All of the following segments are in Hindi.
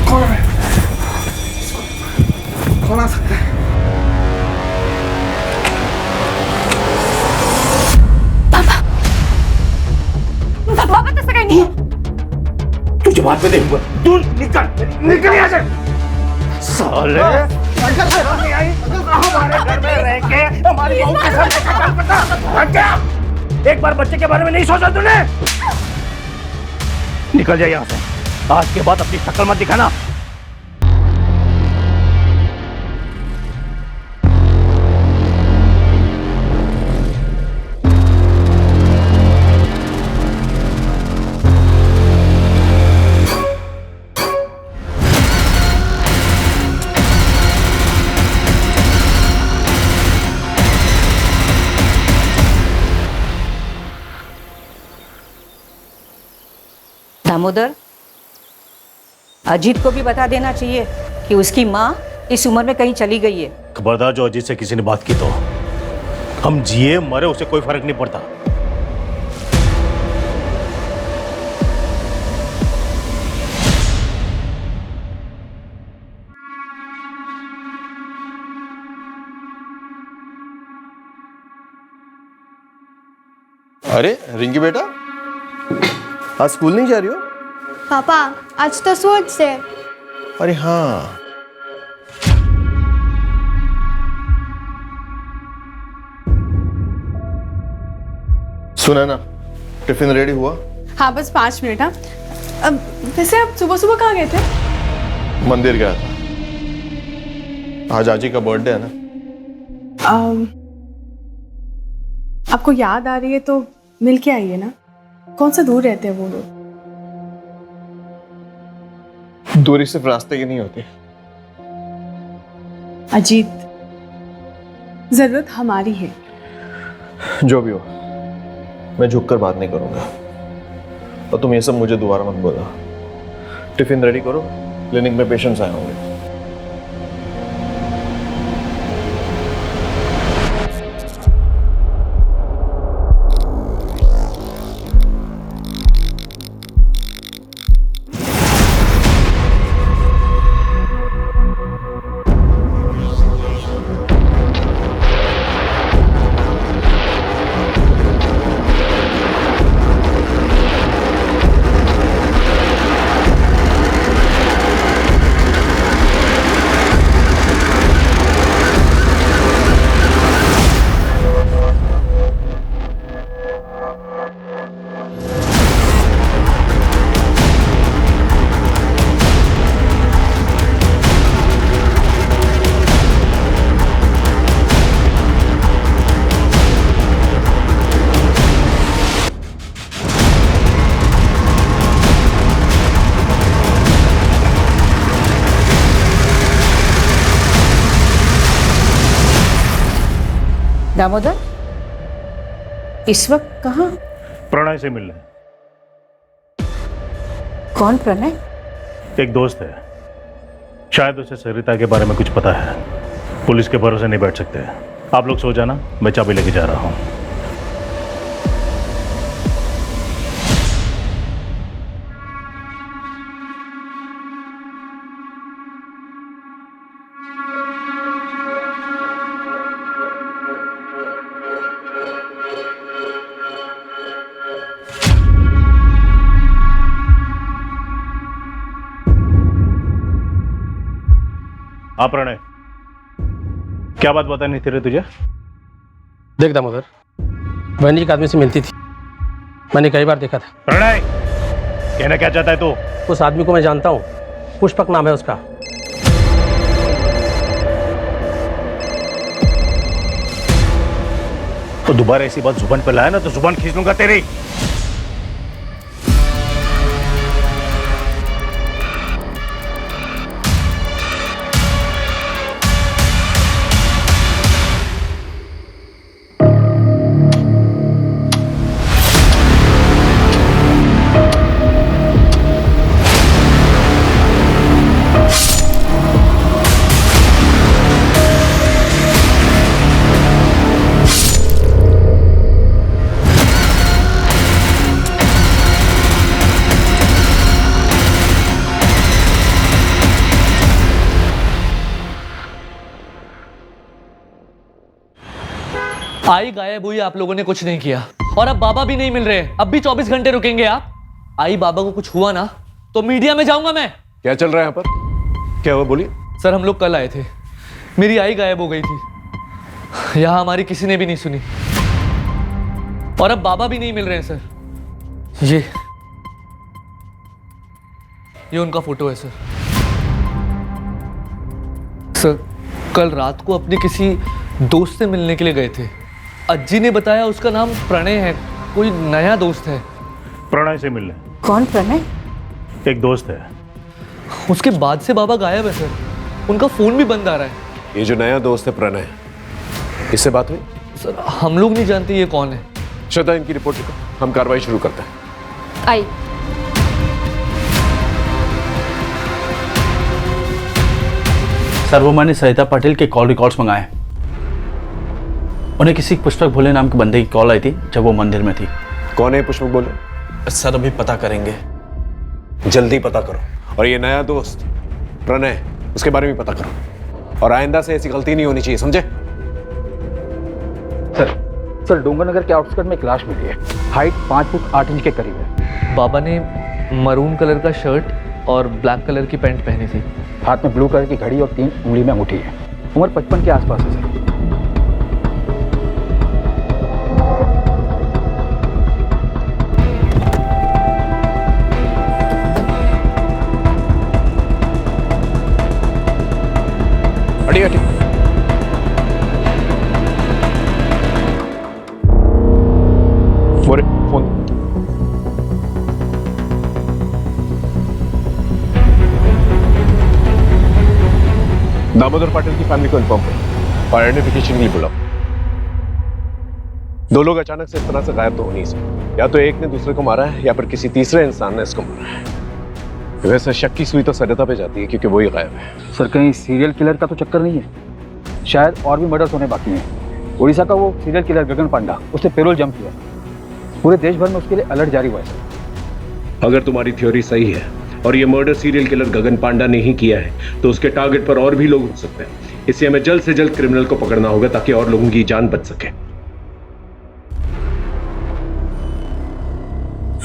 कौन है? कौन आ सकता है? पापा तो सगाई नहीं है। तुझे बात में देखूंगा। तू निकल यहाँ से। साले हमारे घर में रह के हमारी बहू के साथ काम करता। हट जा। एक बार बच्चे के बारे में नहीं सोचा तूने? निकल जा यहाँ से। आज के बाद अपनी शक्ल मत दिखाना। दामोदर, अजीत को भी बता देना चाहिए कि उसकी माँ इस उम्र में कहीं चली गई है। खबरदार, जो अजीत से किसी ने बात की तो हम जिए मरे उसे कोई फर्क नहीं पड़ता। अरे रिंकी बेटा, आज स्कूल नहीं जा रही हो? पापा आज तो स्पोर्ट्स है। अरे हाँ, सुना ना, टिफिन रेडी हुआ? हाँ बस 5 मिनट। हाँ अब वैसे आप सुबह सुबह कहाँ गए थे? मंदिर गया था, आज आजी का बर्थडे है ना। आपको याद आ रही है तो मिल के आइए ना। कौन सा दूर रहते हैं वो लोग? दूरी सिर्फ रास्ते की नहीं होती। अजीत, जरूरत हमारी है। जो भी हो, मैं झुककर बात नहीं करूंगा। और तुम ये सब मुझे दोबारा मत बोला। टिफिन रेडी करो, क्लिनिक में पेशेंट्स आए होंगे। दामोदर, इस वक्त कहाँ? प्रणय से मिलने। कौन प्रणय? एक दोस्त है, शायद उसे सरिता के बारे में कुछ पता है। पुलिस के भरोसे नहीं बैठ सकते। आप लोग सो जाना, मैं चाबी लेके जा रहा हूँ। हाँ प्रणय, क्या बात बतानी थी रे तुझे? देख दामोदर, बहनी एक आदमी से मिलती थी, मैंने कई बार देखा था। प्रणय, कहना क्या चाहता है तू? उस आदमी को मैं जानता हूँ, पुष्पक नाम है उसका। तो दोबारा ऐसी बात जुबान पे लाया ना तो जुबान खींच लूंगा तेरी। आई गायब हुई, आप लोगों ने कुछ नहीं किया, और अब बाबा भी नहीं मिल रहे। अब भी 24 घंटे रुकेंगे आप? आई बाबा को कुछ हुआ ना तो मीडिया में जाऊंगा मैं। क्या चल रहा है यहाँ पर? क्या हुआ, बोलिए। सर हम लोग कल आए थे, मेरी आई गायब हो गई थी, यहाँ हमारी किसी ने भी नहीं सुनी, और अब बाबा भी नहीं मिल रहे हैं सर। ये उनका फोटो है सर। सर कल रात को अपने किसी दोस्त से मिलने के लिए गए थे। अज्जी ने बताया उसका नाम प्रणय है, कोई नया दोस्त है। प्रणय से मिलने? कौन प्रणय? एक दोस्त है। उसके बाद से बाबा गायब है सर, उनका फोन भी बंद आ रहा है। ये जो नया दोस्त है प्रणय, इससे बात हुई? सर हम लोग नहीं जानते ये कौन है। श्रद्धा, इनकी रिपोर्ट लिखो, हम कार्रवाई शुरू करते हैं। आई। सर वो मैंने सरिता पाटिल के कॉल रिकॉर्ड्स मंगाए। उन्हें किसी पुष्पक भोले नाम के बंदे की कॉल आई थी जब वो मंदिर में थी। कौन है पुष्पक भोले? सर अभी पता करेंगे। जल्दी पता करो। और ये नया दोस्त प्रणय, उसके बारे में पता करो, और आइंदा से ऐसी गलती नहीं होनी चाहिए, समझे? सर डूंगरनगर के आउटस्कर्ट में एक लाश मिली है, हाइट 5 फुट 8 इंच के करीब है। बाबा ने मरून कलर का शर्ट और ब्लैक कलर की पैंट पहनी थी। हाथ में ब्लू कलर की घड़ी और 3 उंगली में अंगूठी है। उम्र 55 के आसपास है सर। बढ़िया, ठीक। फोन। दामोदर पाटिल की फैमिली को इन्फॉर्म करो और आइडेंटिफिकेशन के लिए बुलाओ। 2 लोग अचानक से इस तरह से गायब तो हो नहीं सकते। या तो एक ने दूसरे को मारा है या फिर किसी तीसरे इंसान ने इसको मारा है। वैसे शक की सुई तो सरिता पे जाती है क्योंकि वही गायब है। सर कहीं सीरियल किलर का तो चक्कर नहीं है? शायद और भी मर्डर्स होने बाकी हैं। उड़ीसा का वो सीरियल किलर गगन पांडा, उसने पेरोल जंप किया। पूरे देश भर में उसके लिए अलर्ट जारी हुआ है सर। अगर तुम्हारी थ्योरी सही है और ये मर्डर सीरियल किलर गगन पांडा ने ही किया है तो उसके टारगेट पर और भी लोग हो सकते हैं। इसलिए हमें जल्द से जल्द क्रिमिनल को पकड़ना होगा ताकि और लोगों की जान बच सके।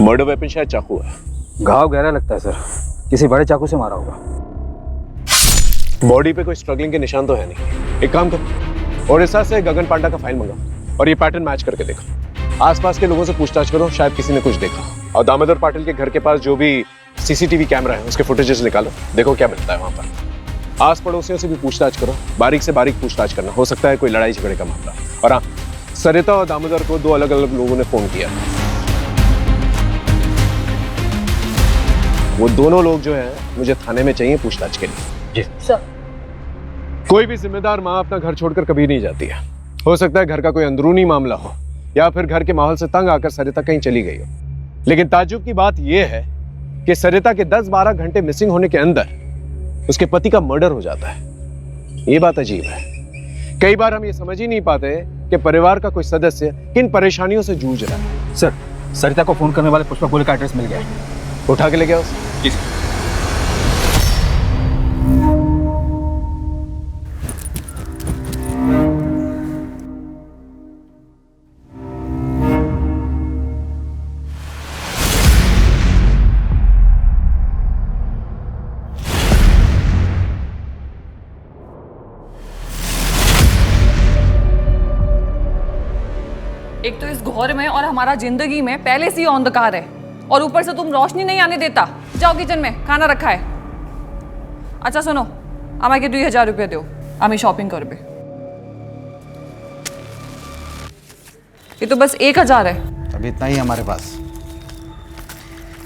मर्डर वेपन शायद चाकू है। घाव गहरा लगता है सर, किसी बड़े चाकू से मारा होगा। बॉडी पे कोई स्ट्रगलिंग के निशान तो है नहीं। एक काम करो, ओडिशा से गगन पांडा का फाइल मंगाओ और ये पैटर्न मैच करके देखो। आसपास के लोगों से पूछताछ करो, शायद किसी ने कुछ देखा। और दामोदर पाटिल के घर के पास जो भी सीसीटीवी कैमरा है उसके फुटेजेस निकालो, देखो क्या मिलता है वहां पर। आस पड़ोसियों से भी पूछताछ करो, बारीक से बारीक पूछताछ करना, हो सकता है कोई लड़ाई झगड़े का मामला। और हाँ, सरिता और दामोदर को 2 अलग अलग लोगों ने फोन किया। वो दोनों लोग जो हैं मुझे थाने में चाहिए पूछताछ के लिए। जी सर। कोई भी जिम्मेदार माँ अपना घर छोड़कर कभी नहीं जाती है। हो सकता है घर का कोई अंदरूनी मामला हो या फिर घर के माहौल से तंग आकर सरिता कहीं चली गई हो। लेकिन ताज्जुब की बात यह है कि सरिता के 10-12 घंटे मिसिंग होने के अंदर उसके पति का मर्डर हो जाता है। ये बात अजीब है। कई बार हम ये समझ ही नहीं पाते कि परिवार का कोई सदस्य किन परेशानियों से जूझ रहा है। सर सरिता को फोन करने वाले पुष्पक भोले का एड्रेस मिल गया है। उठा के ले गया उसे? जी एक तो इस घोर में और हमारा जिंदगी में पहले से ही अंधकार है और ऊपर से तुम रोशनी नहीं आने देता। जाओ किचन में, खाना रखा है। अच्छा सुनो, আমাকে 2000 रुपये दो, আমি शॉपिंग करबे। ये तो बस 1000 है। अभी इतना ही हमारे पास।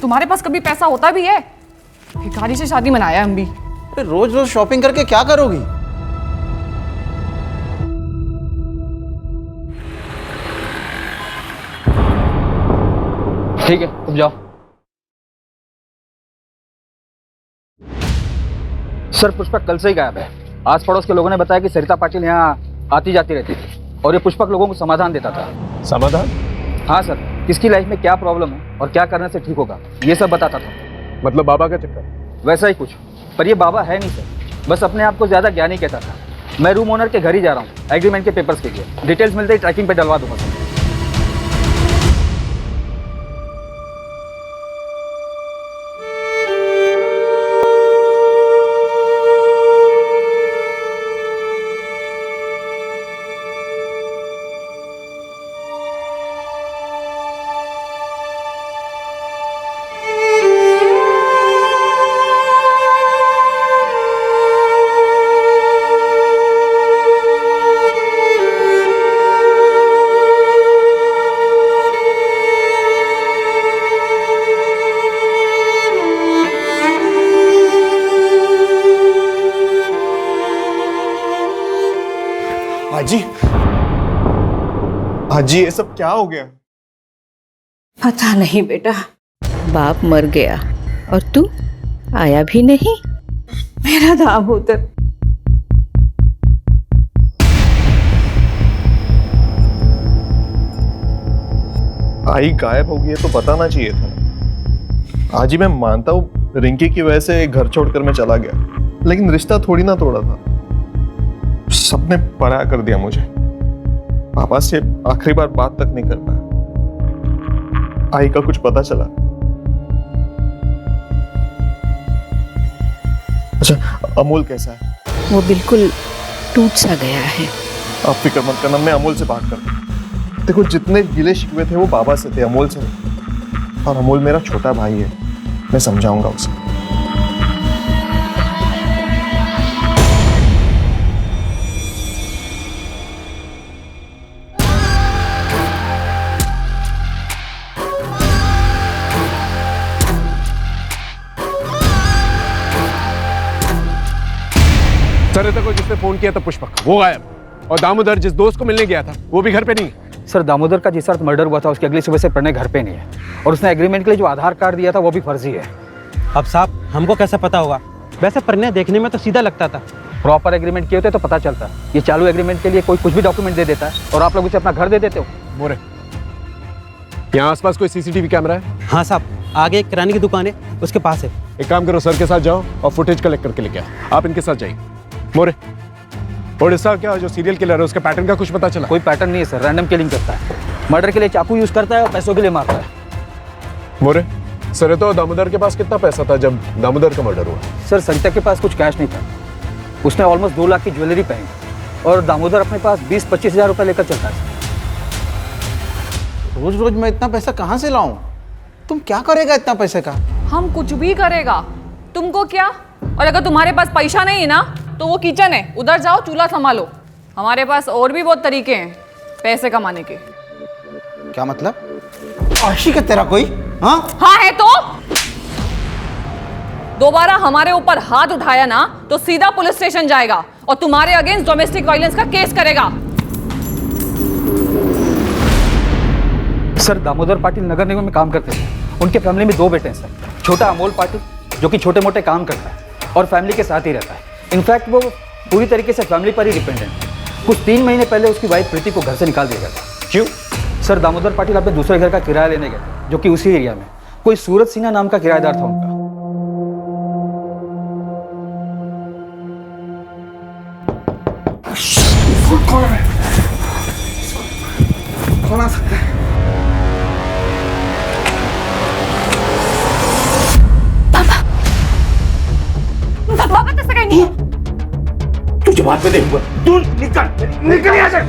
तुम्हारे पास कभी पैसा होता भी है? भिखारी से शादी मनाया हम भी। रोज रोज शॉपिंग करके क्या करोगी? ठीक है तुम जाओ। सर पुष्पक कल से ही गायब है। आस पड़ोस के लोगों ने बताया कि सरिता पाटिल यहाँ आती जाती रहती थी और ये पुष्पक लोगों को समाधान देता था। समाधान? हाँ सर, किसकी लाइफ में क्या प्रॉब्लम है और क्या करने से ठीक होगा ये सब बताता था। मतलब बाबा का चक्कर? वैसा ही कुछ, पर ये बाबा है नहीं सर, बस अपने आप को ज्यादा ज्ञानी कहता था। मैं रूम ओनर के घर ही जा रहा हूँ एग्रीमेंट के पेपर्स के लिए। डिटेल्स मिलते ही ट्रैकिंग पे डलवा दूंगा। हाजी ये सब क्या हो गया? पता नहीं बेटा, बाप मर गया और तू आया भी नहीं। मेरा दामोदर। आई गायब हो गई है तो बताना चाहिए था। हाजी मैं मानता हूँ रिंकी की वजह से घर छोड़कर मैं चला गया, लेकिन रिश्ता थोड़ी ना तोड़ा था। सबने पराया कर दिया मुझे। पापा से आखिरी बार बात तक नहीं कर पाया। आई का कुछ पता चला? अच्छा अमोल कैसा है? वो बिल्कुल टूट सा गया है। आप फिक्र मत करना, मैं अमोल से बात करता हूँ। देखो जितने गिले शिकवे थे वो बाबा से थे, अमोल से नहीं। और अमोल मेरा छोटा भाई है, मैं समझाऊंगा उसे। सरिता को जिसने फोन किया था पुष्पक, वो गायब। और दामोदर जिस दोस्त को मिलने गया था वो भी घर पे नहीं है। सर दामोदर का जिस रात मर्डर हुआ था उसकी अगली सुबह से प्रणय घर पे नहीं है, और उसने एग्रीमेंट के लिए जो आधार कार्ड दिया था वो भी फर्जी है। अब साहब हमको कैसे पता होगा? वैसे प्रणय देखने में तो सीधा लगता था। प्रॉपर एग्रीमेंट किए होते तो पता चलता। ये चालू एग्रीमेंट के लिए कोई कुछ भी डॉक्यूमेंट दे देता है और आप लोग उसे अपना घर दे देते हो। मोरे, यहाँ आसपास कोई सीसीटीवी कैमरा है? हाँ साहब, आगे एक किराने की दुकान है, उसके पास है। एक काम करो, सर के साथ जाओ और फुटेज कलेक्ट करके लेके आओ। आप इनके साथ जाइए। मोरे, ओडिशा क्या जो सीरियल किलर है उसके पैटर्न का कुछ पता चला? कोई पैटर्न नहीं है सर, रैंडम किलिंग करता है। मर्डर के लिए चाकू यूज करता है और पैसों के लिए मारता है। मोरे, सरिता और दामोदर के पास कितना पैसा था जब दामोदर का मर्डर हुआ? सर सरिता के पास कुछ कैश नहीं था। उसने ऑलमोस्ट 2 लाख की ज्वेलरी पहनी और दामोदर अपने पास 20-25 हजार रुपये लेकर चलता है। रोज रोज मैं इतना पैसा कहाँ से लाऊं? तुम क्या करेगा इतना पैसे का? हम कुछ भी करेगा, तुमको क्या? और अगर तुम्हारे पास पैसा नहीं है ना तो वो किचन है, उधर जाओ चूल्हा संभालो। हमारे पास और भी बहुत तरीके हैं पैसे कमाने के। क्या मतलब? आशिक है तेरा कोई? हाँ है तो दोबारा हमारे ऊपर हाथ उठाया ना तो सीधा पुलिस स्टेशन जाएगा और तुम्हारे अगेंस्ट डोमेस्टिक वायलेंस का केस करेगा। सर दामोदर पाटिल नगर निगम में काम करते थे। उनके फैमिली में 2 बेटे हैं सर। छोटा अमोल पाटिल जो कि छोटे मोटे काम करता है और फैमिली के साथ ही रहता है। इनफैक्ट वो पूरी तरीके से फैमिली पर ही डिपेंडेंट है। कुछ 3 महीने पहले उसकी वाइफ प्रीति को घर से निकाल दिया गया था। क्यों? सर दामोदर पाटिल अपने दूसरे घर का किराया लेने गए थे जो कि उसी एरिया में। कोई सूरज सिन्हा नाम का किराएदार था उनका। कौन आ सकता है? बाबा तो सगाई नहीं है। तुझे बाद में देखूंगा। तू निकल यहाँ से।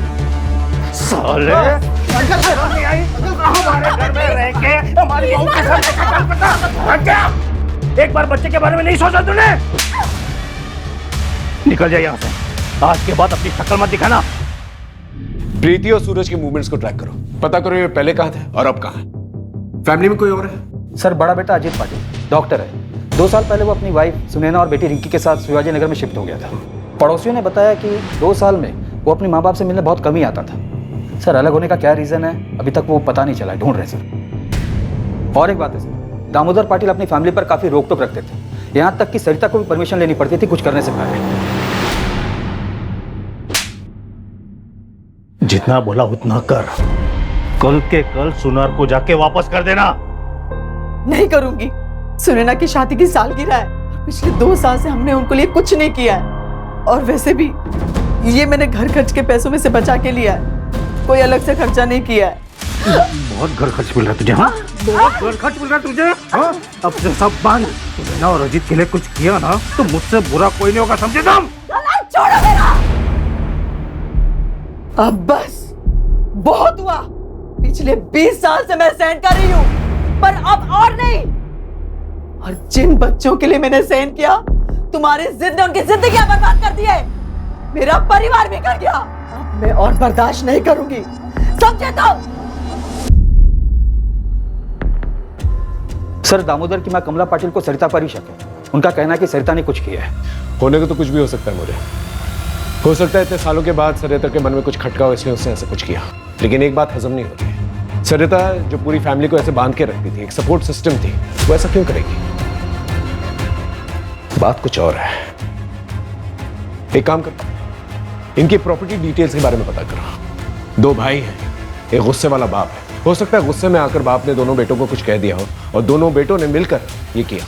साले हमारे घर में रह के हमारी बहू के साथ ऐसा काम करता। क्या एक बार बच्चे के बारे में नहीं सोचा तूने? निकल जा यहाँ से। आज के बाद अपनी शक्ल मत दिखाना। प्रीति और सूरज के मूवमेंट्स को ट्रैक करो, पता करो ये पहले कहाँ थे और अब कहाँ है। फैमिली में कोई और है? सर बड़ा बेटा अजीत पाटिल डॉक्टर है। 2 साल पहले वो अपनी वाइफ सुनैना और बेटी रिंकी के साथ शिवाजी नगर में शिफ्ट हो गया था। पड़ोसियों ने बताया कि 2 साल में वो अपने माँ बाप से मिलने बहुत कम ही आता था। सर अलग होने का क्या रीज़न है अभी तक वो पता नहीं चला, ढूंढ रहे सर। और एक बात है सर, दामोदर पाटिल अपनी फैमिली पर काफ़ी रोक टोक रखते थे। यहाँ तक कि सरिता को भी परमिशन लेनी पड़ती थी कुछ करने से पहले। जितना बोला उतना कर। कल के कल सुनार को जाके वापस कर देना। नहीं करूंगी। सुनैना की शादी की सालगिरह है। पिछले 2 साल से हमने उनके लिए कुछ नहीं किया है। और वैसे भी ये मैंने घर खर्च के पैसों में से बचा के लिया है, कोई अलग से खर्चा नहीं किया है। बहुत घर खर्च मिल रहा है तुझे। हाँ, बहुत घर खर्च मिल रहा है तुझे। हाँ, अब से सब बंद। तूने ना और अजीत के लिए कुछ किया ना तो मुझसे बुरा कोई नहीं होगा, समझे तुम? छोड़ो मेरा। अब बस बहुत हुआ। पिछले 20 साल से मैं सहन कर रही हूँ, पर अब और नहीं। और जिन बच्चों के लिए मैंने सहन किया, तुम्हारी जिद ने उनकी जिंदगियां बर्बाद कर दी है। मेरा परिवार बिगड़ गया। अब मैं और बर्दाश्त नहीं करूंगी, समझे तुम? सर, दामोदर की मां कमला पाटिल को सरिता पर ही शक है। उनका कहना है कि सरिता ने कुछ किया है। होने को तो कुछ भी हो सकता है मुझे। हो सकता है इतने सालों के बाद सरिता के मन में कुछ खटका हो, इसलिए उसने ऐसा कुछ किया। लेकिन एक बात हजम नहीं होती, सरिता जो पूरी फैमिली को ऐसे बांध के रखती थी, एक सपोर्ट सिस्टम थी, वो ऐसा क्यों करेगी? बात कुछ और है। एक काम करो, इनकी प्रॉपर्टी डिटेल्स के बारे में पता करो। 2 भाई हैं, एक गुस्से वाला बाप है। हो सकता है गुस्से में आकर बाप ने दोनों बेटों को कुछ कह दिया हो और दोनों बेटों ने मिलकर ये किया।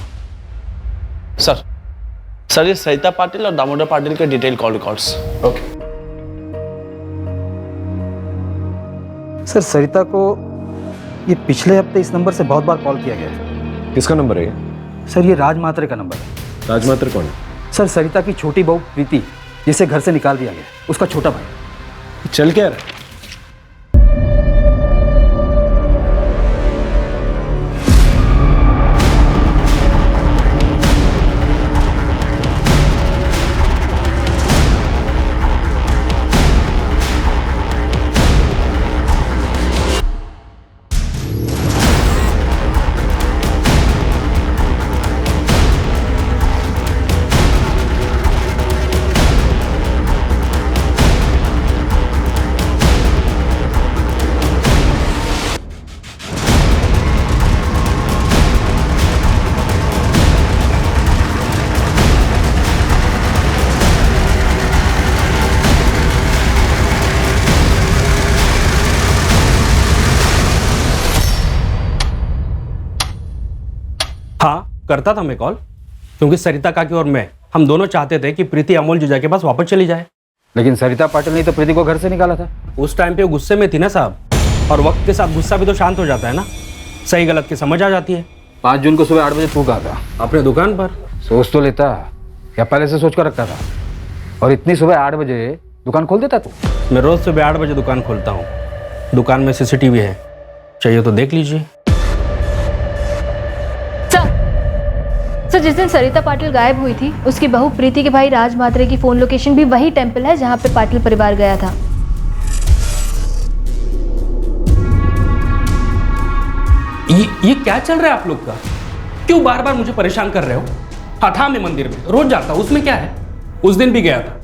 सर ये सरिता पाटिल और दामोदर पाटिल के detail call records. Okay. Sir, Sarita को ये पिछले हफ्ते इस नंबर से बहुत बार कॉल किया गया है। किसका नंबर है ये? सर, ये राज मात्रे का नंबर है। राज मात्रे कौन है? सर, सरिता की छोटी बहू प्रीति, जिसे घर से निकाल दिया गया, उसका छोटा भाई। चल क्या रहा है? हाँ, करता था मैं कॉल, क्योंकि सरिता काकी और मैं, हम दोनों चाहते थे कि प्रीति अमोल जीजा के पास वापस चली जाए। लेकिन सरिता पाटिल ने तो प्रीति को घर से निकाला था। उस टाइम पे वो गुस्से में थी ना साहब, और वक्त के साथ गुस्सा भी तो शांत हो जाता है ना, सही गलत की समझ आ जाती है। 5 जून को सुबह 8 बजे तू कहा था अपने दुकान पर। सोच तो लेता, या पहले से सोच कर रखता था? और इतनी सुबह 8 बजे दुकान खोल देता तू? मैं रोज सुबह 8 बजे दुकान खोलता हूँ। दुकान में CCTV है, चाहिए तो देख लीजिए। सर, जिस दिन सरिता पाटिल गायब हुई थी, उसकी बहू प्रीति के भाई राज मात्रे की फोन लोकेशन भी वही टेंपल है जहां पे पाटिल परिवार गया था। ये क्या चल रहा है आप लोग का? क्यों बार बार मुझे परेशान कर रहे हो? हाँ था, मैं मंदिर में रोज जाता हूँ, उसमें क्या है? उस दिन भी गया था।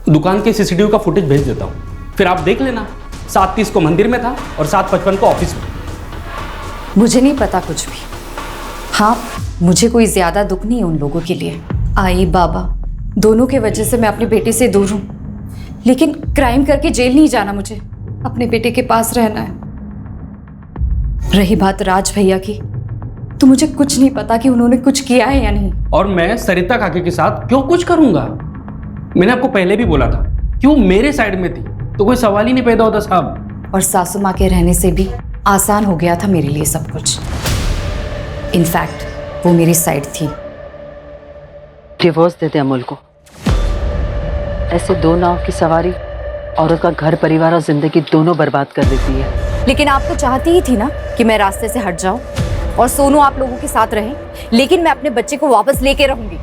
दुकान के CCTV का फुटेज भेज देता हूँ, फिर आप देख लेना। 7:30 को मंदिर में था और 7:55 को ऑफिस में। मुझे नहीं पता कुछ भी। हाँ, मुझे कोई ज्यादा दुख नहीं है उन लोगों के लिए। आई बाबा दोनों के वजह से मैं अपने बेटे से दूर हूँ, लेकिन क्राइम करके जेल नहीं जाना, मुझे अपने बेटे के पास रहना है। रही बात राज भैया की, तो मुझे कुछ नहीं पता कि उन्होंने कुछ किया है या नहीं। और मैं सरिता काकी के साथ क्यों कुछ करूंगा? मैंने आपको पहले भी बोला था, क्यों मेरे साइड में थी तो कोई सवाल ही नहीं पैदा होता साहब। और सासू माँ के रहने से भी आसान हो गया था मेरे लिए सब कुछ। इनफैक्ट वो मेरी साइड थी। डिवोर्स दे दे अमोल को। ऐसे 2 नाव की सवारी औरत का घर परिवार और जिंदगी दोनों बर्बाद कर देती है। लेकिन आप तो चाहती ही थी ना कि मैं रास्ते से हट जाऊं और सोनू आप लोगों के साथ रहे, लेकिन मैं अपने बच्चे को वापस लेके रहूंगी।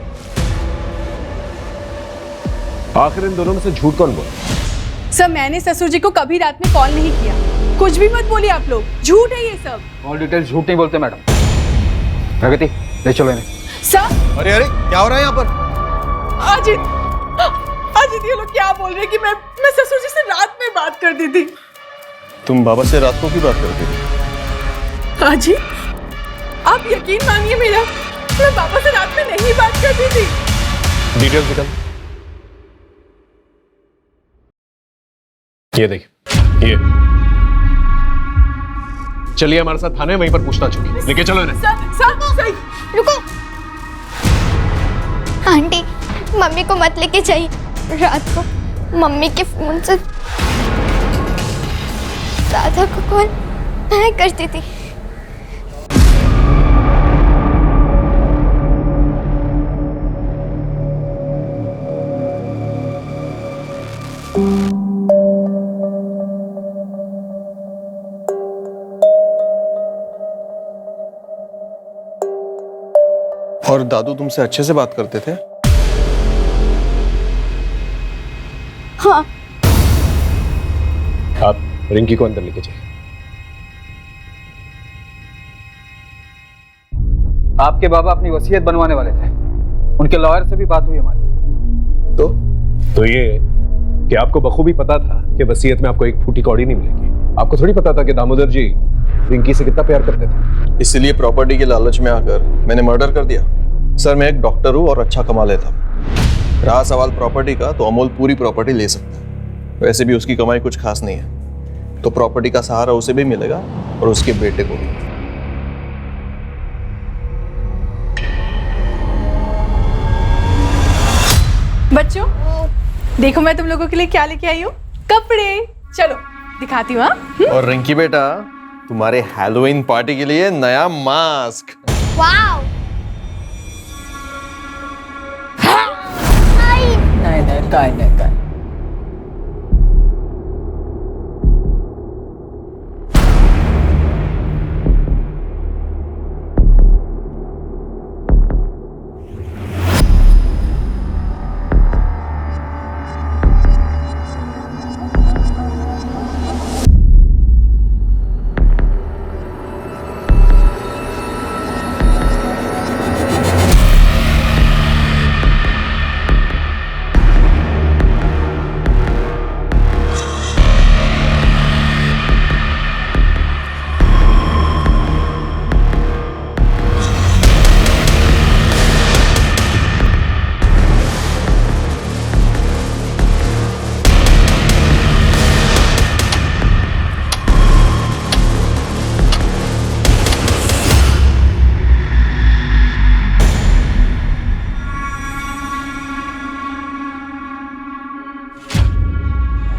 आखिर इन दोनों में से झूठ कौन बोला? सर, मैंने ससुर जी को कभी रात में कॉल नहीं किया। कुछ भी मत बोलिए आप लोग, झूठ है ये सब। ऑल डिटेल झूठ नहीं बोलते मैडम। प्रगति, ले चलो इन्हें। सर, अरे अरे, क्या हो रहा है यहाँ पर? अजीत ये लोग क्या बोल रहे हैं कि मैं ससुर जी से रात में बात कर दी थी। तुम बाबा से रात को की बात करती थी? अजीत, आप यकीन मानिए मेरा, मैं बाबा से रात में नहीं बात करती थी। डिटेल्स निकल। ये देखिए, ये चलिए हमारे साथ थाने, वहीं पर पूछताछ होगी। लेके चलो इन्हें। सर, रुको। आंटी, मम्मी को मत लेके जाइए। मम्मी के फोन से दादा को कॉल मैं करती थी। और दादू तुमसे अच्छे से बात करते थे? हाँ। आप रिंकी को अंदर लेके जाइए। आपके बाबा अपनी वसीयत बनवाने वाले थे, उनके लॉयर से भी बात हुई हमारी। तो ये कि आपको बखूबी पता था कि वसीयत में आपको एक फूटी कौड़ी नहीं मिलेगी। आपको थोड़ी पता था कि दामोदर जी रिंकी से कितना प्यार करते थे। इसीलिए प्रॉपर्टी के लालच में आकर मैंने मर्डर कर दिया। सर मैं एक डॉक्टर हूँ और अच्छा कमा लेता हूँ। रहा सवाल प्रॉपर्टी का, तो अमोल पूरी प्रॉपर्टी ले सकता है। वैसे भी उसकी कमाई कुछ खास नहीं है, तो प्रॉपर्टी का सहारा उसे भी मिलेगा और उसके बेटे को भी। बच्चों देखो मैं तुम लोगों के लिए क्या लेके आई हूँ, कपड़े। चलो दिखाती हूँ। हाँ और रिंकी बेटा, तुम्हारे हैलोवीन पार्टी के लिए नया मास्क। वाओ। नहीं।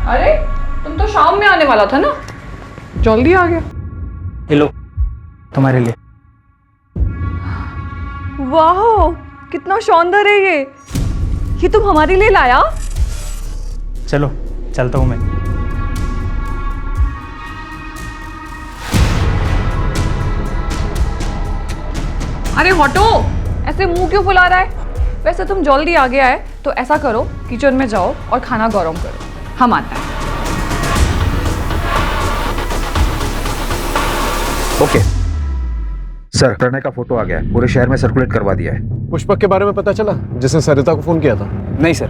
अरे तुम तो शाम में आने वाला था ना, जल्दी आ गया। ये लो तुम्हारे लिए। वाह कितना शानदार है ये तुम हमारे लिए लाया। चलो चलता हूँ मैं। अरे हटो, ऐसे मुंह क्यों फुला रहा है। वैसे तुम जल्दी आ गया है तो ऐसा करो, किचन में जाओ और खाना गरम करो, हम आते हैं। ओके सर, प्रणय का फोटो आ गया है, पूरे शहर में सर्कुलेट करवा दिया है। पुष्पक के बारे में पता चला जिसने सरिता को फोन किया था? नहीं सर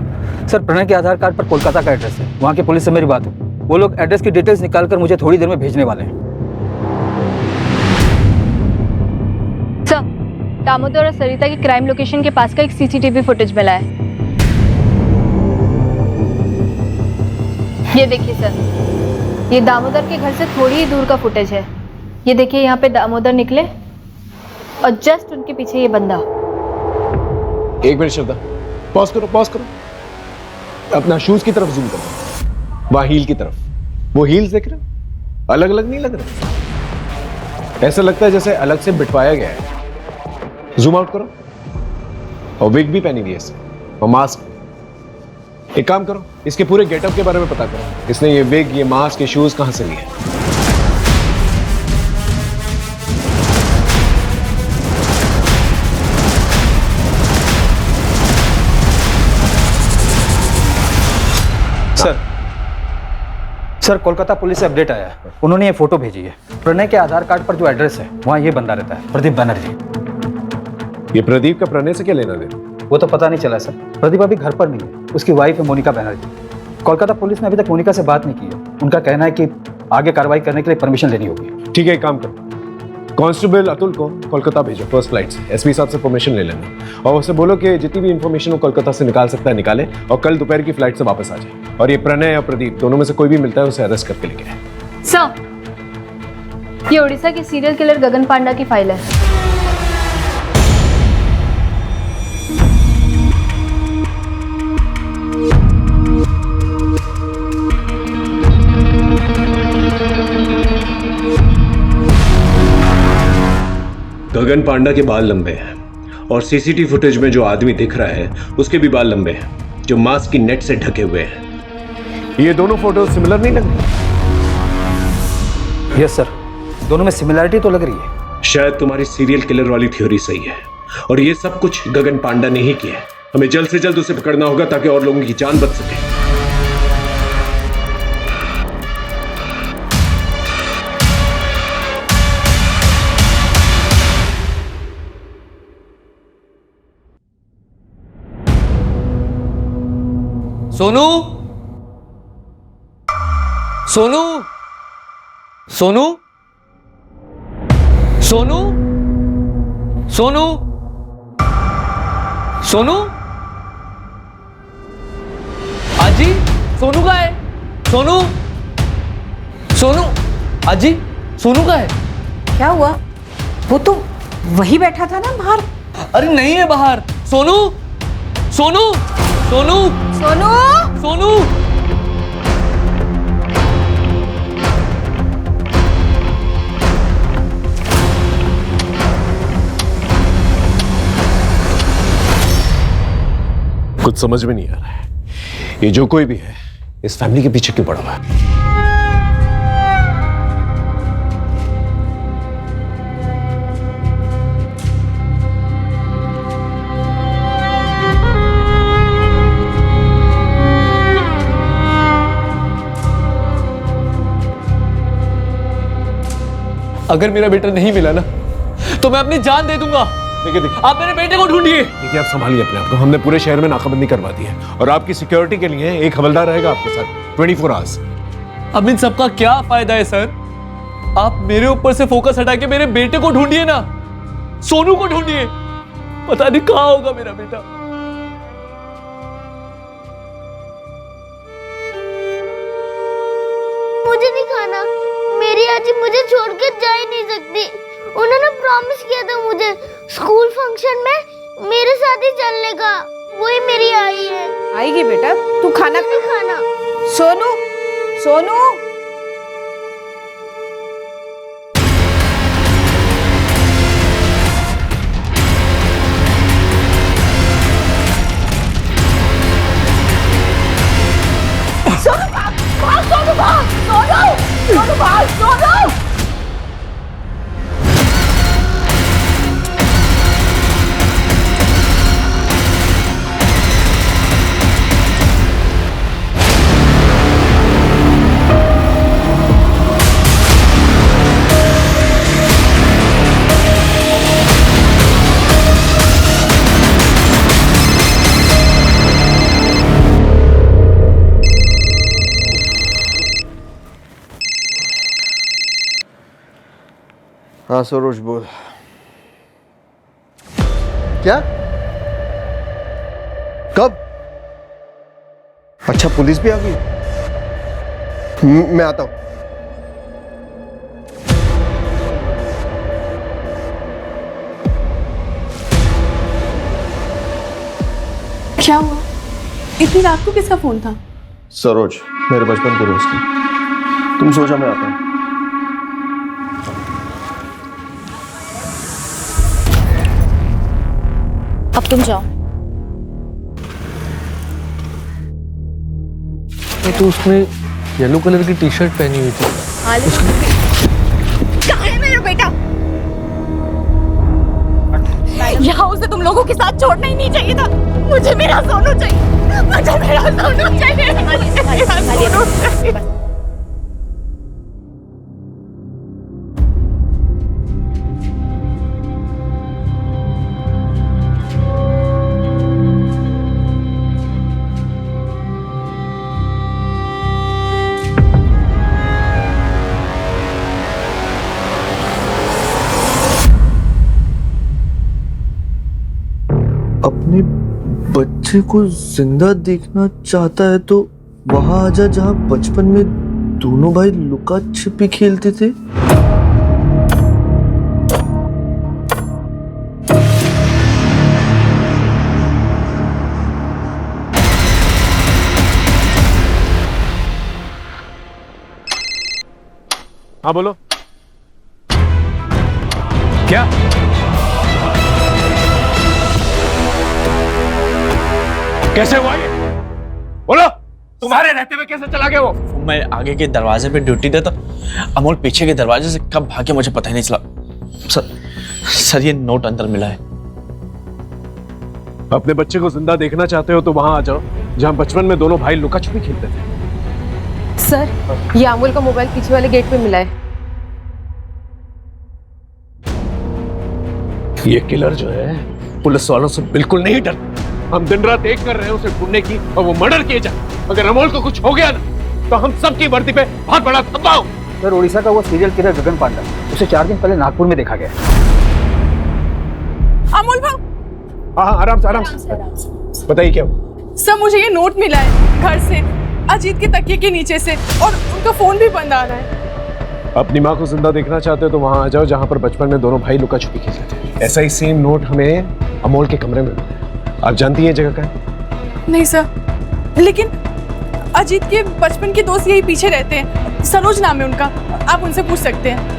प्रणय के आधार कार्ड पर कोलकाता का एड्रेस है। वहाँ की पुलिस से मेरी बात हुई, वो लोग एड्रेस की डिटेल्स निकालकर मुझे थोड़ी देर में भेजने वाले हैं। सर, दामोदर और सरिता की क्राइम लोकेशन के पास का एक सीसीटीवी फुटेज मिला है। ये देखिए सर, ये दामोदर के घर से थोड़ी ही दूर का फुटेज है। ये देखिए यहाँ पे दामोदर निकले और जस्ट उनके पीछे ये बंदा। एक मिनट श्रद्धा, पॉज करो। अपना शूज की तरफ जूम करो, वहां हील की तरफ। वो हील्स देख रहे हो? अलग अलग नहीं लग रहे, ऐसा लगता है जैसे अलग से बिठवाया गया है। जूम आउट करो। और विग भी पहनी हुई है इसने, और मास्क। एक काम करो, इसके पूरे गेटअप के बारे में पता करो। इसने ये विग, ये मास्क, ये शूज कहां से लिए? सर कोलकाता पुलिस से अपडेट आया है, उन्होंने ये फोटो भेजी है। प्रणय के आधार कार्ड पर जो एड्रेस है वहाँ ये बंदा रहता है, प्रदीप बनर्जी। ये प्रदीप का प्रणय से क्या लेना देना? वो तो पता नहीं चला सर। प्रदीप अभी घर पर नहीं है, उसकी वाइफ है मोनिका बनर्जी। कोलकाता पुलिस ने अभी तक मोनिका से बात नहीं की है। उनका कहना है कि आगे कार्रवाई करने के लिए परमिशन लेनी होगी। ठीक है, एक काम करो, कांस्टेबल अतुल को कोलकाता भेजो फर्स्ट फ्लाइट से। एसपी साहब से परमिशन ले लेना और उससे बोलो कि जितनी भी इंफॉर्मेशन वो कोलकाता से निकाल सकता है निकाले, और कल दोपहर की फ्लाइट से वापस आ जाए। और ये प्रणय और प्रदीप दोनों में से कोई भी मिलता है उसे अरेस्ट करके लेके आए। सर, ये उड़ीसा के सीरियल किलर गगन पांडा की फाइल है। गगन पांडा के बाल लंबे हैं और सीसीटीवी फुटेज में जो आदमी दिख रहा है उसके भी बाल लंबे हैं, जो मास्क की नेट से ढके हुए हैं। ये दोनों फोटो सिमिलर नहीं लग रही? यस सर, दोनों में सिमिलरिटी तो लग रही है। शायद तुम्हारी सीरियल किलर वाली थ्योरी सही है और ये सब कुछ गगन पांडा ने ही किया है। हमें जल्द से जल्द उसे पकड़ना होगा ताकि और लोगों की जान बच सके। सोनू, सोनू, सोनू, सोनू, सोनू, सोनू, आजी, सोनू का है? सोनू, सोनू, आजी, सोनू का है? क्या हुआ? वो तो वही बैठा था ना बाहर। अरे नहीं है बाहर। सोनू, सोनू, सोनू, सोनू, सोनू। कुछ समझ में नहीं आ रहा है, ये जो कोई भी है इस फैमिली के पीछे क्यों पड़ा हुआ है? अगर मेरा बेटा नहीं मिला ना तो मैं अपनी जान दे दूंगा। देखिए आप मेरे बेटे को ढूंढिए। देखिए आप संभालिए अपने आप को। हमने पूरे शहर में नाकाबंदी करवा दी है और आपकी सिक्योरिटी के लिए एक हवलदार रहेगा आपके साथ 24 आवर्स। अब इन सबका क्या फायदा है सर? आप मेरे ऊपर से फोकस हटा के मेरे बेटे को ढूंढिए ना, सोनू को ढूंढिए। पता नहीं कहां होगा मेरा बेटा। मुझे नहीं खाना, मेरी आजी मुझे छोड़कर जा ही नहीं सकती। उन्होंने प्रॉमिस किया था मुझे स्कूल फंक्शन में मेरे साथ ही चलने का। वही मेरी आई है। आएगी बेटा, तू खाना नहीं खाना। सोनू, सोनू, हाँ सरोज बोल। क्या? कब? अच्छा पुलिस भी आ गई? मैं आता हूं। क्या हुआ? इतनी रात को किसका फोन था? सरोज, मेरे बचपन के दोस्त हैं। तुम सो जा, मैं आता हूं। अब तुम जाओ। ये तो उसने येलो कलर की टी शर्ट पहनी हुई थी। कहाँ है मेरा बेटा? यहाँ उसे तुम लोगों के साथ छोड़ना ही नहीं चाहिए था। मुझे मेरा सोनू चाहिए, मुझे मेरा सोनू चाहिए, मेरा सोनू चाहिए। अपने बच्चे को जिंदा देखना चाहता है तो वहां आजा जहां बचपन में दोनों भाई लुका छिपी खेलते थे। हाँ बोलो। क्या कैसे हुआ ये? बोलो, तुम्हारे रहते हुए कैसे चला गया वो? मैं आगे के दरवाजे पे ड्यूटी देता, अमोल पीछे के दरवाजे से कब भागे मुझे पता ही नहीं चला। सर ये नोट अंदर मिला है। अपने बच्चे को जिंदा देखना चाहते हो तो वहां आ जाओ जहां बचपन में दोनों भाई लुका छुपी खेलते थे। सर ये अमोल का मोबाइल पीछे वाले गेट पे मिला है। ये किलर जो है पुलिस वालों से बिल्कुल नहीं डरता। हम दिन रात एक कर रहे हैं उसे ढूंढने की और वो मर्डर किए जाए। अगर अमोल को कुछ हो गया ना तो हम सबकी वर्दी पे बहुत बड़ा धब्बा हो। सर उड़ीसा का वो सीरियल किलर गगन पांडा, उसे 4 दिन पहले नागपुर में देखा गया। अमोल भाई, हाँ आराम से बताइए क्या हुआ? सर मुझे ये नोट मिला है घर से, अजीत के तकिए के नीचे से, और उनका फोन भी बंद आ रहा है। अपनी माँ को जिंदा देखना चाहते हो तो वहां आ जाओ जहां पर बचपन में दोनों भाई लुका छुपी खेलते थे। ऐसा ही सेम नोट हमें अमोल के कमरे में मिला। आप जानती हैं जगह का है? नहीं सर, लेकिन अजीत के बचपन के दोस्त यही पीछे रहते हैं, सरोज नाम है उनका, आप उनसे पूछ सकते हैं।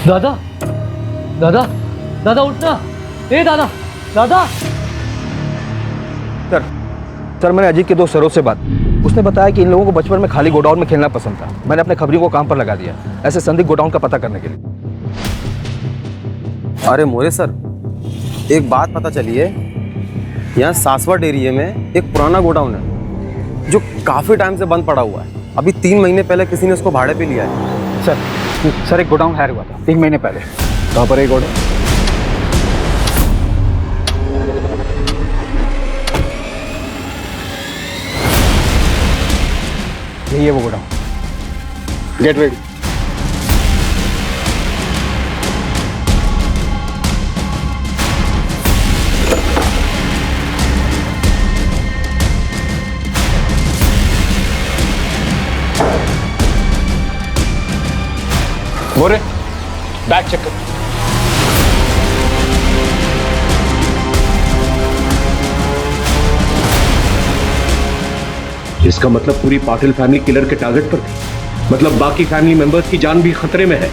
दादा दादा दादा उठना, ए दादा दादा। सर मैंने अजीत के दोस्त सरोज से बात, उसने बताया कि इन लोगों को बचपन में खाली गोडाउन में खेलना पसंद था। मैंने अपने खबरी को काम पर लगा दिया ऐसे संदिग्ध गोडाउन का पता करने के लिए। अरे मोरे सर, एक बात पता चली है, यहाँ सासवट एरिया में एक पुराना गोडाउन है जो काफी टाइम से बंद पड़ा हुआ है। अभी 3 महीने पहले किसी ने उसको भाड़े पे लिया है। सर एक गोडाउन हायर हुआ था 3 महीने पहले। कहाँ पर है गोडाउन? यही है वो गोडाउन। Get ready. बोरे बैग चेक कर। इसका मतलब पूरी पाटिल फैमिली किलर के टारगेट पर थी। मतलब बाकी फैमिली मेंबर्स की जान भी खतरे में है।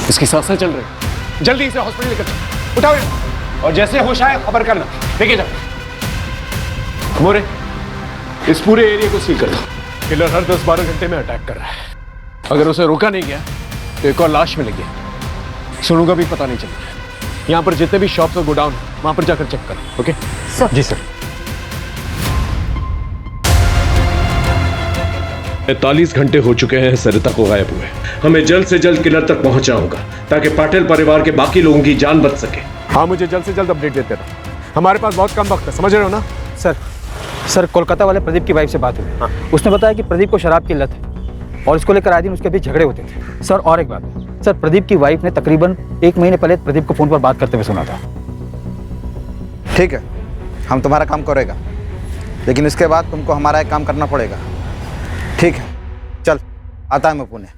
इसकी सांसें चल रही, जल्दी इसे हॉस्पिटल लेकर जाओ। उठाओ और जैसे होश आए खबर करना। लेके जाओ। मोरे इस पूरे एरिया को सील कर दो। किलर हर 10-12 घंटे में अटैक कर रहा है। अगर उसे रोका नहीं गया तो एक और लाश मिलेगी। सोनू का भी पता नहीं चलेगा। यहाँ पर जितने भी शॉप्स और गोडाउन वहां पर जाकर चेक करो। Okay sir. जी सर। 45 घंटे हो चुके हैं सरिता को गायब हुए। हमें जल्द से जल्द किलर तक पहुंचना होगा ताकि पाटिल परिवार के बाकी लोगों की जान बच सके। हाँ मुझे जल्द से जल्द अपडेट देते रहो। हमारे पास बहुत कम वक्त है, समझ रहे हो ना? सर कोलकाता वाले प्रदीप की वाइफ से बात हुई। उसने बताया कि प्रदीप को शराब की लत है और इसको लेकर आए दिन उसके बीच झगड़े होते थे। सर और एक बात, सर प्रदीप की वाइफ ने तकरीबन 1 महीने पहले प्रदीप को फोन पर बात करते हुए सुना था। ठीक है, हम तुम्हारा काम करेगा, लेकिन इसके बाद तुमको हमारा एक काम करना पड़ेगा। ठीक है, चल आता है मैं पुणे।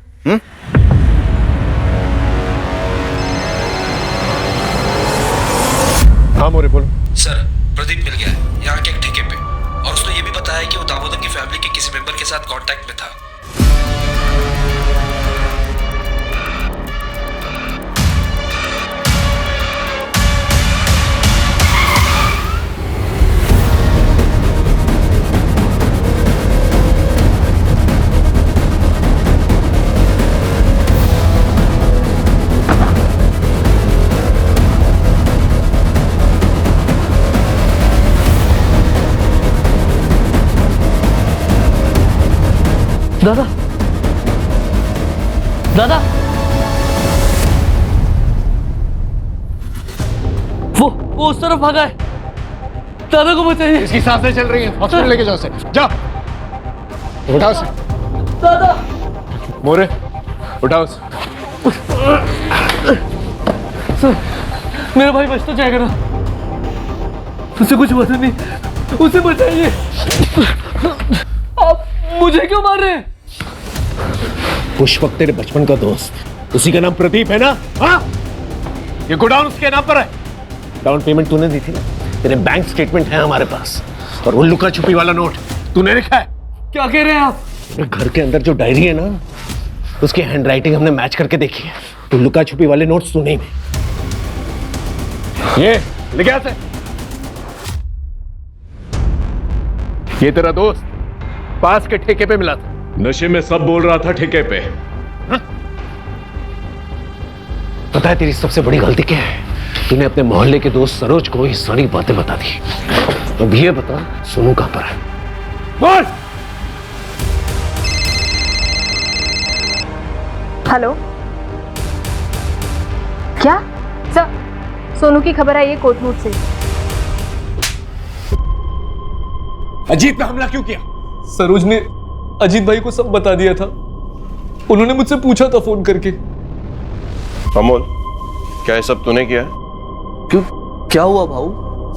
हाँ मोरे बोलो। सर प्रदीप मिल गया है यहाँ के एक ठेके पे, और उसने ये भी बताया कि वो दामोदर की फैमिली के किसी मेंबर के साथ कांटेक्ट में था। दादा दादा, वो उस तरफ भागा है। दादा को बचाइए। इसकी सांसें चल रही हैं, हॉस्पिटल लेके जाओ उसे। जाओ उठाओ उसे। दादा मोरे उठाओ उसे। सर मेरा भाई बच तो जाएगा ना? उसे कुछ पता नहीं, उसे बचाइए। आप मुझे क्यों मार रहे हैं? पुष्पक तेरे बचपन का दोस्त, उसी का नाम प्रदीप है ना? हाँ, ये गोडाउन उसके नाम पर है। डाउन पेमेंट तूने दी थी ना, तेरे बैंक स्टेटमेंट है हमारे पास, और वो लुका छुपी वाला नोट तूने लिखा है। क्या कह रहे हैं आप? घर के अंदर जो डायरी है ना, उसकी हैंडराइटिंग हमने मैच करके देखी है। तो लुका छुपी वाले नोट्स तूने ही ये लिख से। ये तेरा दोस्त पास के ठेके पे मिला था। नशे में सब बोल रहा था ठेके पे। पता है तेरी सबसे बड़ी गलती क्या है? तूने अपने मोहल्ले के दोस्त सरोज को ये सारी बातें बता दी। अब ये बता सोनू कहां पर है? बोल। हेलो, क्या सर? सोनू की खबर आई है कोटनूर से। अजीत पे हमला क्यों किया? सरोज ने अजीत भाई को सब बता दिया था। उन्होंने मुझसे पूछा था फोन करके। अमोल, क्या ये सब तूने किया? क्यों, क्या हुआ भाऊ?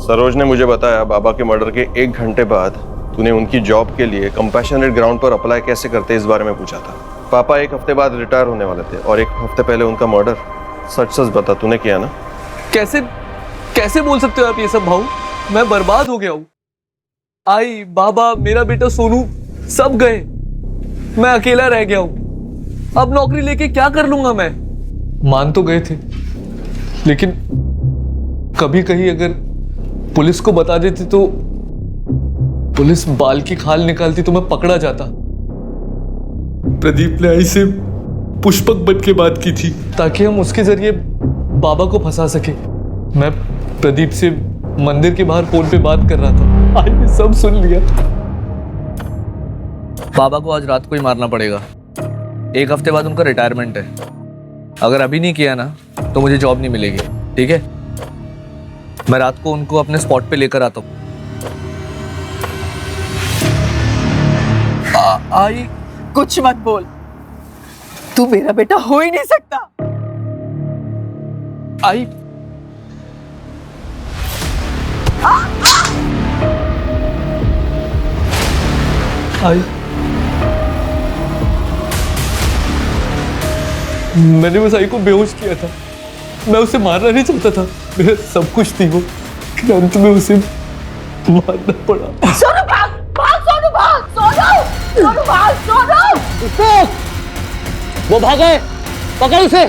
सरोज ने मुझे बताया बाबा के मर्डर के 1 घंटे बाद तूने उनकी जॉब के लिए कंपैशनेट ग्राउंड पर अप्लाई कैसे करते इस बारे में पूछा था। पापा 1 हफ्ते बाद रिटायर होने वाले थे और 1 हफ्ते पहले उनका मर्डर। सच सच बता, तूने किया ना? कैसे बोल सकते हो आप ये सब भाऊ? मैं बर्बाद हो गया हूँ। आई, बाबा, मेरा बेटा सोनू सब गए। मैं अकेला रह गया हूँ। अब नौकरी लेके क्या कर लूंगा मैं? मान तो गए थे, लेकिन कभी कहीं अगर पुलिस को बता देती तो पुलिस बाल की खाल निकालती तो मैं पकड़ा जाता। प्रदीप ने आई से पुष्पक बन के बात की थी ताकि हम उसके जरिए बाबा को फंसा सके। मैं प्रदीप से मंदिर के बाहर फोन पे बात कर रहा था। आई ने सब सुन लिया। बाबा को आज रात को ही मारना पड़ेगा। 1 हफ्ते बाद उनका रिटायरमेंट है। अगर अभी नहीं किया ना तो मुझे जॉब नहीं मिलेगी, ठीक है? मैं रात को उनको अपने स्पॉट पे लेकर आता हूँ। आई, कुछ मत बोल। तू मेरा बेटा हो ही नहीं सकता। आई, आई, मैंने बस आई को बेहोश किया था। मैं उसे मारना नहीं चाहता था। मेरा सब कुछ थी वो, लेकिन अंत में उसे मारना पड़ा। सोनू भाग, भाग सोनू भाग, सोनू, सोनू भाग, सोनू। वो भाग गए, पकड़ उसे।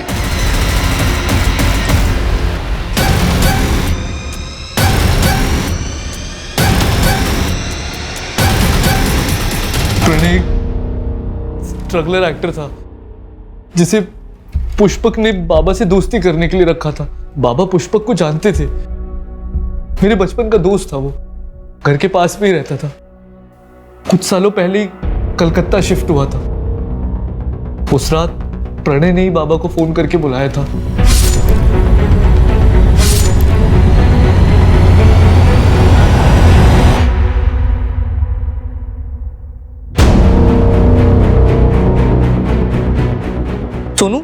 प्रणय स्ट्रगलर एक्टर था जिसे पुष्पक ने बाबा से दोस्ती करने के लिए रखा था। बाबा पुष्पक को जानते थे। मेरे बचपन का दोस्त था वो। घर के पास में ही रहता था। कुछ सालों पहले ही कलकत्ता शिफ्ट हुआ था। उस रात प्रणय ने ही बाबा को फोन करके बुलाया था। सोनू,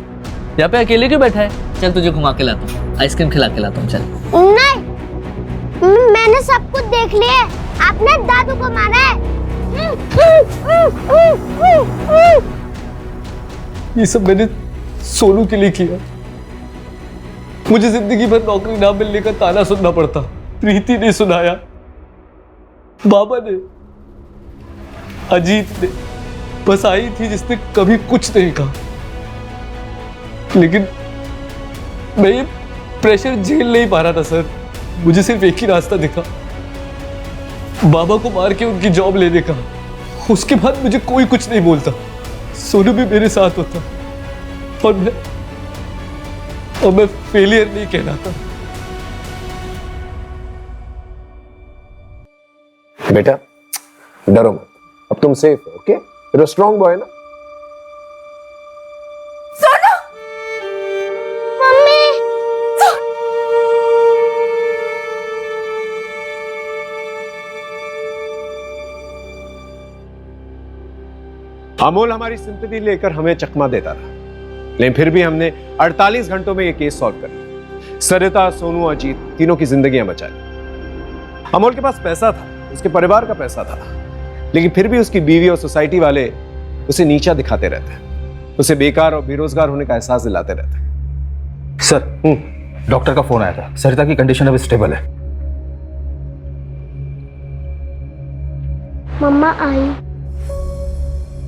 यहाँ पे अकेले क्यों बैठा है? चल तुझे घुमा के लाता हूँ, आइसक्रीम खिला के लाता हूँ। चल। नहीं, मैंने सब कुछ देख लिया। आपने दादू को मारा है। ये सब मैंने सोनू के लिए किया। मुझे जिंदगी भर नौकरी ना मिलने का ताना सुनना पड़ता। प्रीति ने सुनाया, बाबा ने, अजीत ने, बस आई थी जिसने कभी कुछ नहीं कहा। लेकिन मैं ये प्रेशर झेल नहीं पा रहा था सर। मुझे सिर्फ एक ही रास्ता दिखा, बाबा को मार के उनकी जॉब लेने का। उसके बाद मुझे कोई कुछ नहीं बोलता। सोनू भी मेरे साथ होता और मैं फेलियर नहीं कहलाता। बेटा डरो मत, अब तुम सेफ हो। Okay, you're a strong boy ना? सोनू, मम्मी, अमोल हमारी सिंपैथी लेकर हमें चकमा देता रहा, लेकिन फिर भी हमने 48 घंटों में ये केस सॉल्व कर लिया। सरिता, सोनू, अजीत तीनों की जिंदगियां बचा ली। अमोल के पास पैसा था, उसके परिवार का पैसा था, लेकिन फिर भी उसकी बीवी और सोसाइटी वाले उसे नीचा दिखाते रहते, उसे बेकार और बेरोजगार होने का एहसास दिलाते रहते। सर, डॉक्टर का फोन आया था, सरिता की कंडीशन अब स्टेबल है। मम्मा आई।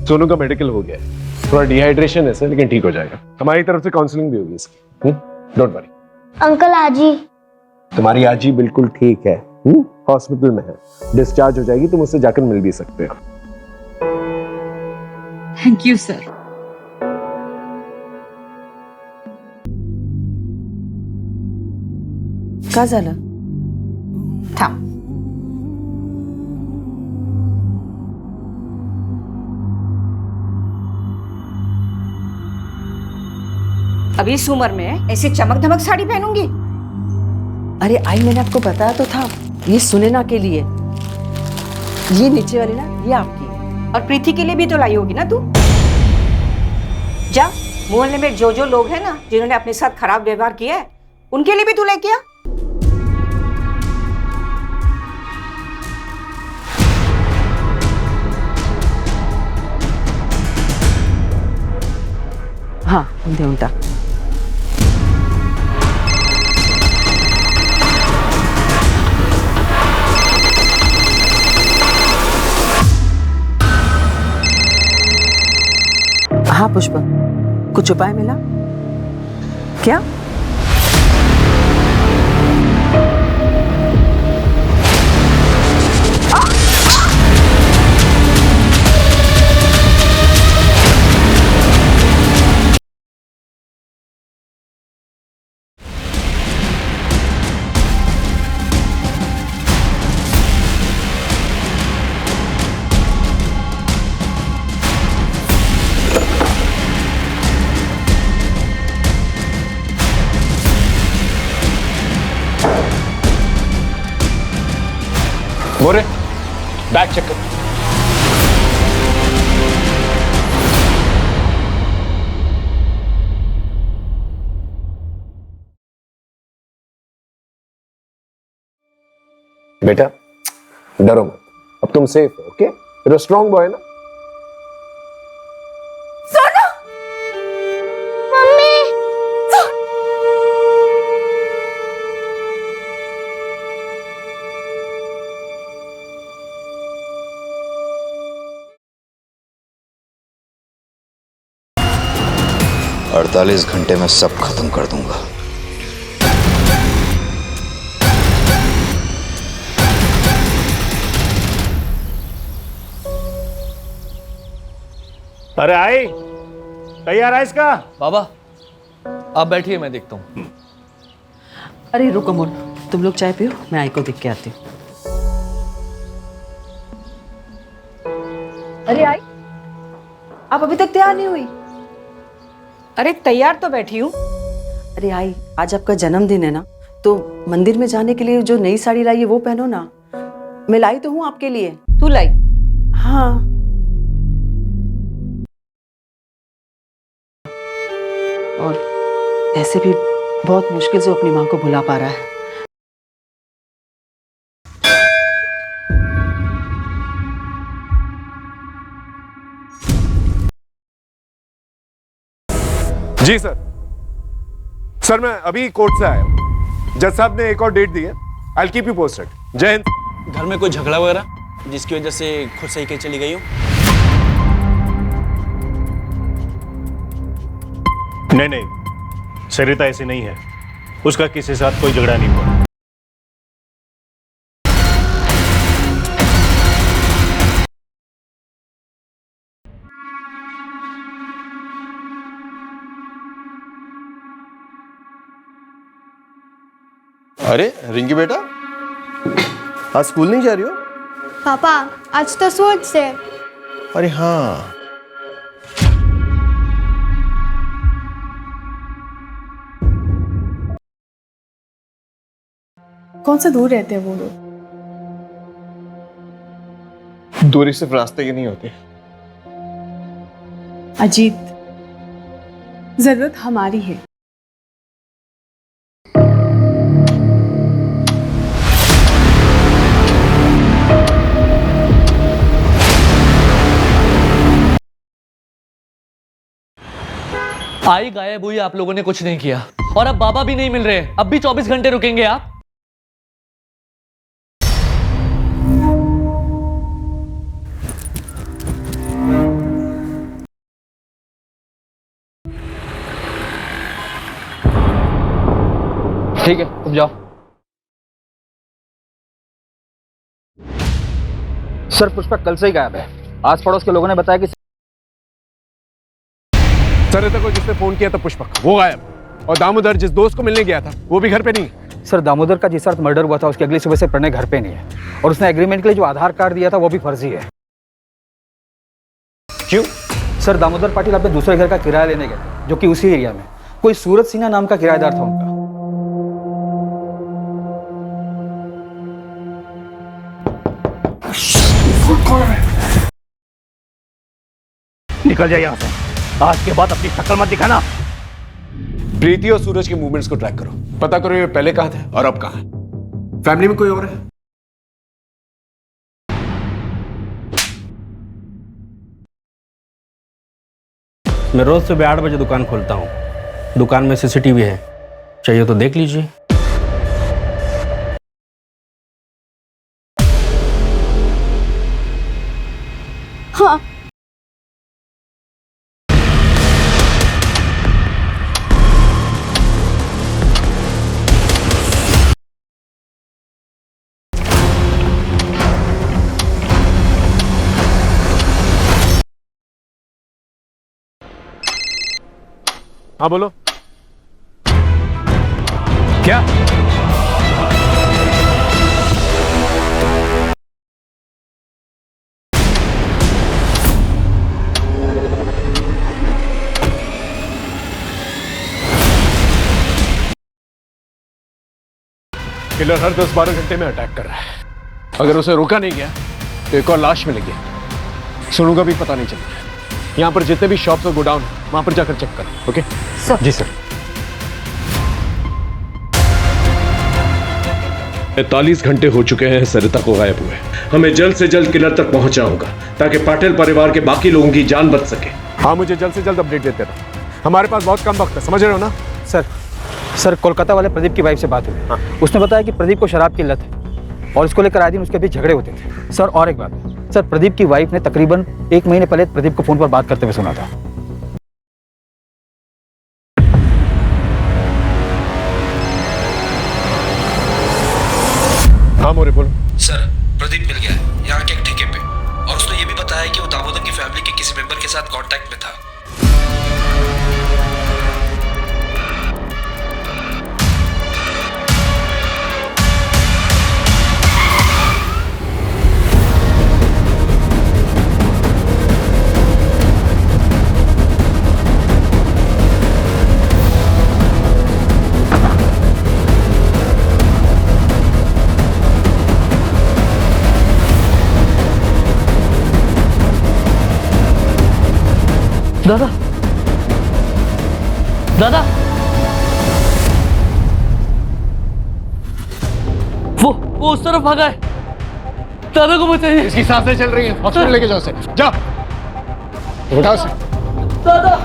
सोनू का मेडिकल हो गया है, थोड़ा डिहाइड्रेशन है सर, लेकिन ठीक हो जाएगा। हमारी तरफ से काउंसलिंग भी होगी इसकी। Don't worry. अंकल आजी। तुम्हारी आजी बिल्कुल ठीक है, हॉस्पिटल में है, डिस्चार्ज हो जाएगी, तुम उससे जाकर मिल भी सकते हो। Thank you sir. का झालं? थांब. अब इस उम्र में ऐसी चमक धमक साड़ी पहनूंगी? अरे आई, मैंने आपको बताया तो था, ये सुनैना के लिए, ये नीचे वाली ना, ये आपकी। और प्रीति के लिए भी तो लाई होगी ना तू? जा, मोहल्ले में जो लोग हैं ना जिन्होंने अपने साथ खराब व्यवहार किया है, उनके लिए भी तू लेके आ। हाँ, देऊन टाक. हाँ पुष्पा, कुछ उपाय मिला क्या? बोरे, बैग चेक कर। बेटा डरो मत, अब तुम सेफ हो, okay? you're a strong boy ना? सोनू! मम्मी! 48 घंटे में सब खत्म कर दूंगा। अरे आई, तैयार है इसका? बाबा आप बैठिए, मैं देखता हूँ। अरे रुको मोन, तुम लोग चाय पियो, मैं आई को देख के आती हूँ। अरे आई, आप अभी तक तैयार नहीं हुई? अरे तैयार तो बैठी हूँ। अरे आई, आज आपका जन्मदिन है ना, तो मंदिर में जाने के लिए जो नई साड़ी लाई है वो पहनो ना। मैं लाई तो हूँ आपके लिए। तू लाई? हाँ। और ऐसे भी बहुत मुश्किल से अपनी माँ को भुला पा रहा है। जी सर। सर मैं अभी कोर्ट से आया हूं, जज साहब ने एक और डेट दी है। I'll keep you posted। जय हिंद। घर में कोई झगड़ा वगैरह जिसकी वजह से खुद सही के चली गई हो? नहीं नहीं, सरिता ऐसी नहीं है, उसका किसी के साथ कोई झगड़ा नहीं हुआ। अरे रिंकी बेटा, आज स्कूल नहीं जा रही हो? पापा आज तो स्पोर्ट्स है। अरे हाँ, कौन सा दूर रहते हैं वो लोग? दूरी सिर्फ रास्ते की नहीं होती। अजीत, जरूरत हमारी है। आई गायब हुई, आप लोगों ने कुछ नहीं किया, और अब बाबा भी नहीं मिल रहे हैं। अब भी 24 घंटे रुकेंगे आप? ठीक है, तुम जाओ। सर, पुष्पक कल से ही गायब है। आस पड़ोस के लोगों ने बताया कि सरिता को जिसने फोन किया था पुष्पक, वो गायब। और दामोदर जिस दोस्त को मिलने गया था, वो भी घर पे नहीं है। सर, दामोदर का जिस रात मर्डर हुआ था उसकी अगली सुबह से प्रणय घर पे नहीं है, और उसने एग्रीमेंट के लिए जो आधार कार्ड दिया था वो भी फर्जी है। क्यों? सर, दामोदर पाटिल अपने दूसरे घर का किराया लेने गए थे, जो कि उसी एरिया में कोई सूरज सिन्हा नाम का किराएदार था उनका। निकल जाए यहाँ से। आज के बाद अपनी शक्ल मत दिखाना। प्रीति और सूरज के मूवमेंट्स को ट्रैक करो, पता करो ये पहले कहाँ थे और अब कहाँ है। फैमिली में कोई और है? मैं रोज सुबह 8 बजे दुकान खोलता हूँ। दुकान में सीसीटीवी है, चाहिए तो देख लीजिए। हाँ। हाँ बोलो। क्या? किलर हर 10-12 घंटे में अटैक कर रहा है। अगर उसे रोका नहीं गया तो एक और लाश मिलेगी। सोनू का भी पता नहीं चल रहा है। यहाँ पर जितने भी शॉप्स और गोडाउन है वहां पर जाकर चेक करो। Okay sir. जी सर। 40 घंटे हो चुके हैं सरिता को गायब हुए। हमें जल्द से जल्द किलर तक पहुंचना होगा ताकि पाटिल परिवार के बाकी लोगों की जान बच सके। हाँ, मुझे जल्द से जल्द अपडेट देते रहो। हमारे पास बहुत कम वक्त है, समझ रहे हो ना? सर, कोलकाता वाले प्रदीप की वाइफ से बात हुई। हाँ। उसने बताया कि प्रदीप को शराब की लत है और इसको लेकर आए दिन उसके बीच झगड़े होते थे। सर, और एक बात, सर, प्रदीप की वाइफ ने तकरीबन 1 महीने पहले प्रदीप को फोन पर बात करते हुए सुना था। हाँ मोरे, बोलो। सर, प्रदीप मिल गया है यहाँ के एक ठेके पे, और उसने ये भी बताया कि वो दामोदर की फैमिली के किसी मेंबर के साथ कांटेक्ट में था। दादा, दादा, वो उस तरफ भागा है। दादा को बचाइए। इसकी सांसें चल रही हैं, हॉस्पिटल लेके जाओ उसे। जाओ, उठाओ उसे। दादा,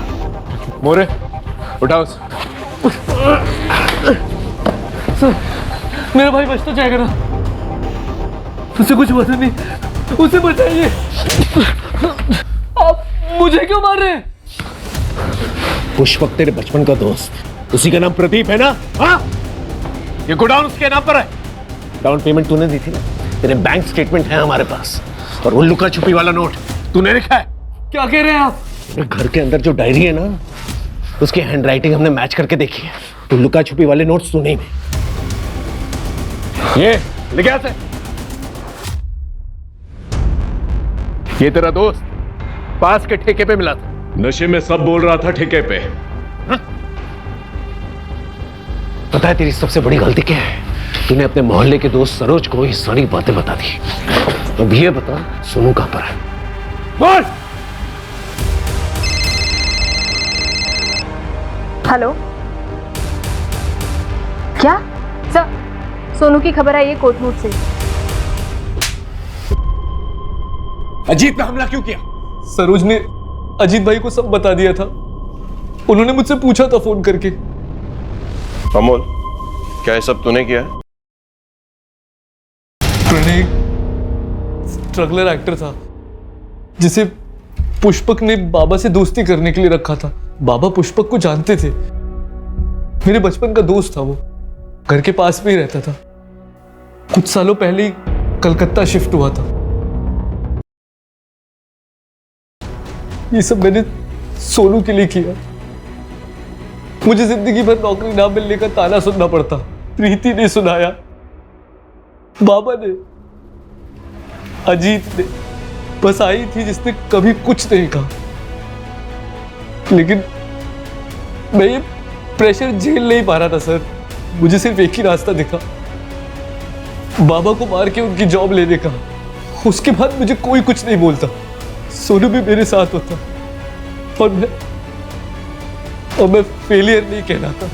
मोरे, उठाओ उसे। सर, मेरा भाई बच तो जाएगा ना? उसे कुछ पता नहीं, उसे बचाइए। आप मुझे क्यों मार रहे हैं? पुष्पक तेरे बचपन का दोस्त, उसी का नाम प्रदीप है ना? हाँ, ये गोडाउन उसके नाम पर है। डाउन पेमेंट तूने दी थी ना? तेरे बैंक स्टेटमेंट है हमारे पास, और वो लुका छुपी वाला नोट तूने लिखा है। क्या कह रहे हैं आप? घर के अंदर जो डायरी है ना, उसकी हैंडराइटिंग हमने मैच करके देखी है। तो लुका छुपी वाले नोट्स तूने ही नहीं। ये लिख क्या से? ये तेरा दोस्त पास के ठेके पे मिला था। नशे में सब बोल रहा था ठेके पे। पता है तेरी सबसे बड़ी गलती क्या है? तूने अपने मोहल्ले के दोस्त सरोज को ये सारी बातें बता दी। अब ये बता, सोनू कहां पर है? बोल। हेलो, क्या सर? सोनू की खबर आई है कोटनूर से। अजीत पे हमला क्यों किया? सरोज ने अजीत भाई को सब बता दिया था। उन्होंने मुझसे पूछा था फोन करके। अमोल, क्या ये सब तूने किया है? प्रणय स्ट्रगलर एक्टर था जिसे पुष्पक ने बाबा से दोस्ती करने के लिए रखा था। बाबा पुष्पक को जानते थे, मेरे बचपन का दोस्त था वो, घर के पास में ही रहता था। कुछ सालों पहले ही कलकत्ता शिफ्ट हुआ था। ये सब मैंने सोनू के लिए किया। मुझे जिंदगी भर नौकरी ना मिलने का ताना सुनना पड़ता। प्रीति ने सुनाया, बाबा ने, अजीत ने, बस आई थी जिसने कभी कुछ नहीं कहा। लेकिन मैं ये प्रेशर झेल नहीं पा रहा था सर। मुझे सिर्फ एक ही रास्ता दिखा, बाबा को मार के उनकी जॉब लेने का। उसके बाद मुझे कोई कुछ नहीं बोलता। सोनू भी मेरे साथ होता और मैं फेलियर नहीं कहलाता।